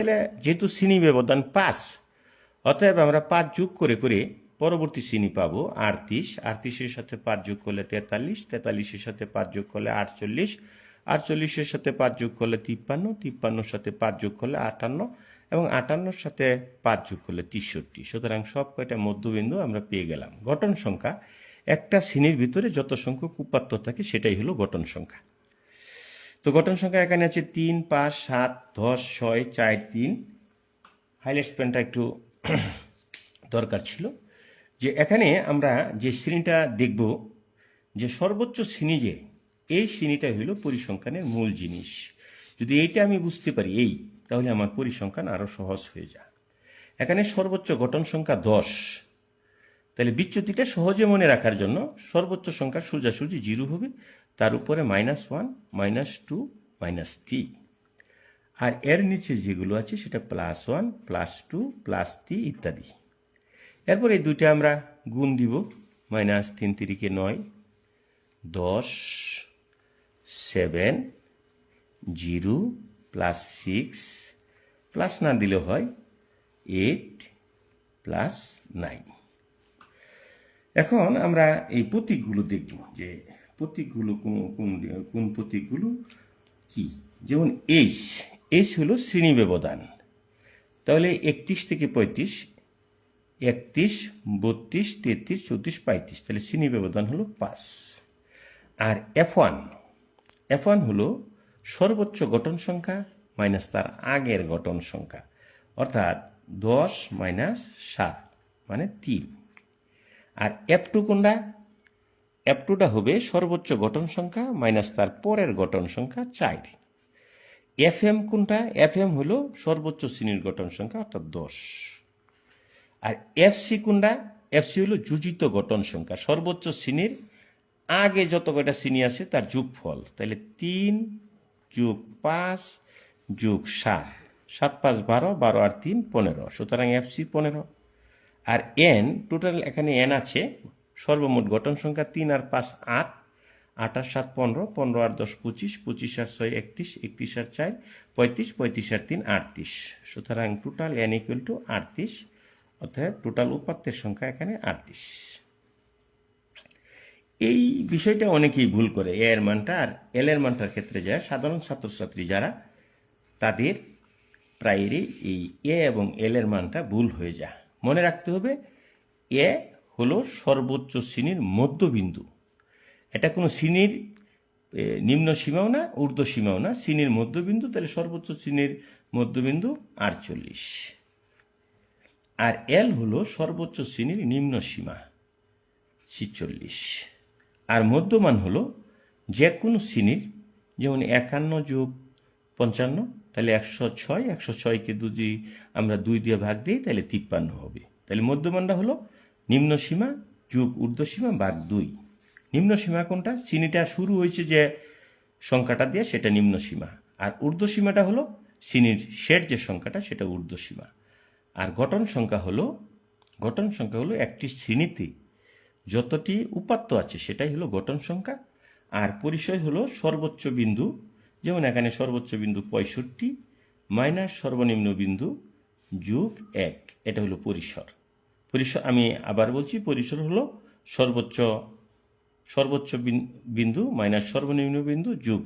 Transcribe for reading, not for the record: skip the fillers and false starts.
তাহলে যেহেতু শ্রেণী ব্যবধান 5, অতএব আমরা 5 যোগ করে করে পরবর্তী শ্রেণী পাবো 38, 38-এর সাথে 5 যোগ করলে 43, 43-এর সাথে 5 যোগ করলে 48, 48-এর সাথে 5 যোগ করলে 53, 53-এর সাথে 5 যোগ করলে 58 এবং 58-এর সাথে 5 যোগ করলে 63। সুতরাং সব কয়টা মধ্যবিন্দু আমরা পেয়ে গেলাম। গঠন সংখ্যা একটা শ্রেণীর ভিতরে যত সংখ্যক উপাত্ত থাকে সেটাই হলো গঠন সংখ্যা। তো গঠন সংখ্যা এখানে আছে 3, 5, 7, 10, 6, 4, 3। হাইলাইটস পেনটা একটু দরকার ছিল। যে এখানে আমরা যে শ্রেণীটা দেখব, যে সর্বোচ্চ শ্রেণী, যে এই শ্রেণীটা হইল পরিসংখ্যানের মূল জিনিস। যদি এইটা আমি বুঝতে পারি তাহলে আমার পরিসংখ্যান আরও সহজ হয়ে যায়। এখানে সর্বোচ্চ গঠন সংখ্যা 10, তাহলে বিচ্যুতিটা সহজে মনে রাখার জন্য সর্বোচ্চ সংখ্যা সোজাসুজি 0 হবে, তার উপরে -1, -2, -3, আর এর নিচে যেগুলো আছে সেটা +1, +2, +3 ইত্যাদি। এরপর এই দুইটা আমরা গুণ দিব, -3 3 9, 10, 7, 0, +6, প্লাস না দিলে হয় 8, +9। এখন আমরা এই প্রতীকগুলো দেখব, যে প্রতীকগুলো কোন প্রতীকগুলো কি। যেমন এইচ হলো শ্রেণী ব্যবধান, তাহলে 31 থেকে 35, 31, 32, 33, 34, 35, তাহলে শ্রেণী ব্যবধান হলো 5। আর F1 হলো সর্বোচ্চ গঠন সংখ্যা মাইনাস তার আগের গঠন সংখ্যা, অর্থাৎ 10 - 7 মানে 3। আর F2 কোনটা? F2টা হবে সর্বোচ্চ গঠন সংখ্যা মাইনাস তার পরের গঠন সংখ্যা 4। FM কোনটা? FM হলো সর্বোচ্চ শ্রেণীর গঠন সংখ্যা, অর্থাৎ 10। আর FC কোনটা? FC হলো যোজিত গঠন সংখ্যা, সর্বোচ্চ শ্রেণীর আগে যত কয়টা শ্রেণী আছে তার যোগফল। তাহলে 3 + 5 + 7, 7 5 12, 12 আর 3 15, সুতরাং FC 15। আর N টোটাল এখানে N আছে, সর্বমোট গঠন সংখ্যা 3 আর 5 8, 8 আর 7 15, 15 আর 10 25, 25 আর 6 31, 31 আর 4 35, 35 আর 3 38, সুতরাং টোটাল N = 38, অর্থাৎ টোটাল উপাত্তের সংখ্যা এখানে 38। এই বিষয়টা অনেকেই ভুল করে, এ এর মানটা আর এল এর মানটার ক্ষেত্রে যায়। সাধারণ ছাত্রছাত্রী যারা, তাদের প্রায়ই এই এ এবং এল এর মানটা ভুল হয়ে যায়। মনে রাখতে হবে এ হলো সর্বোচ্চ শ্রেণীর মধ্যবিন্দু, এটা কোনো শ্রেণীর নিম্ন সীমাও না, ঊর্ধ্ব সীমাও না, শ্রেণীর মধ্যবিন্দু। তাহলে সর্বোচ্চ শ্রেণীর মধ্যবিন্দু 48। আর এল হলো সর্বোচ্চ শ্রেণীর নিম্ন সীমা 46। আর মধ্যমান হলো যে কোনো শ্রেণীর, যেমন 51 + 55, তাহলে 106, 106কে যদি আমরা 2 দিয়ে ভাগ দিই তাহলে 53 হবে। তাহলে মধ্যমানটা হলো নিম্ন সীমা যোগ ঊর্ধ্ব সীমা ভাগ 2। নিম্ন সীমা কোনটা? শ্রেণীটা শুরু হয়েছে যে সংখ্যাটা দিয়ে, সেটা নিম্ন সীমা। আর ঊর্ধ্ব সীমাটা হলো শ্রেণীর শেষ যে সংখ্যাটা, সেটা ঊর্ধ্ব সীমা। আর গঠন সংখ্যা হলো একটি শ্রেণীতে যতটি উপাত্ত আছে সেটাই হলো গঠন সংখ্যা। আর পরিসর হলো সর্বোচ্চ বিন্দু, যেমন এখানে সর্বোচ্চ বিন্দু 65 মাইনাস সর্বনিম্ন বিন্দু যোগ 1, এটা হলো পরিসর। আমি আবার বলছি, পরিসর হলো সর্বোচ্চ বিন্দু মাইনাস সর্বনিম্ন বিন্দু যোগ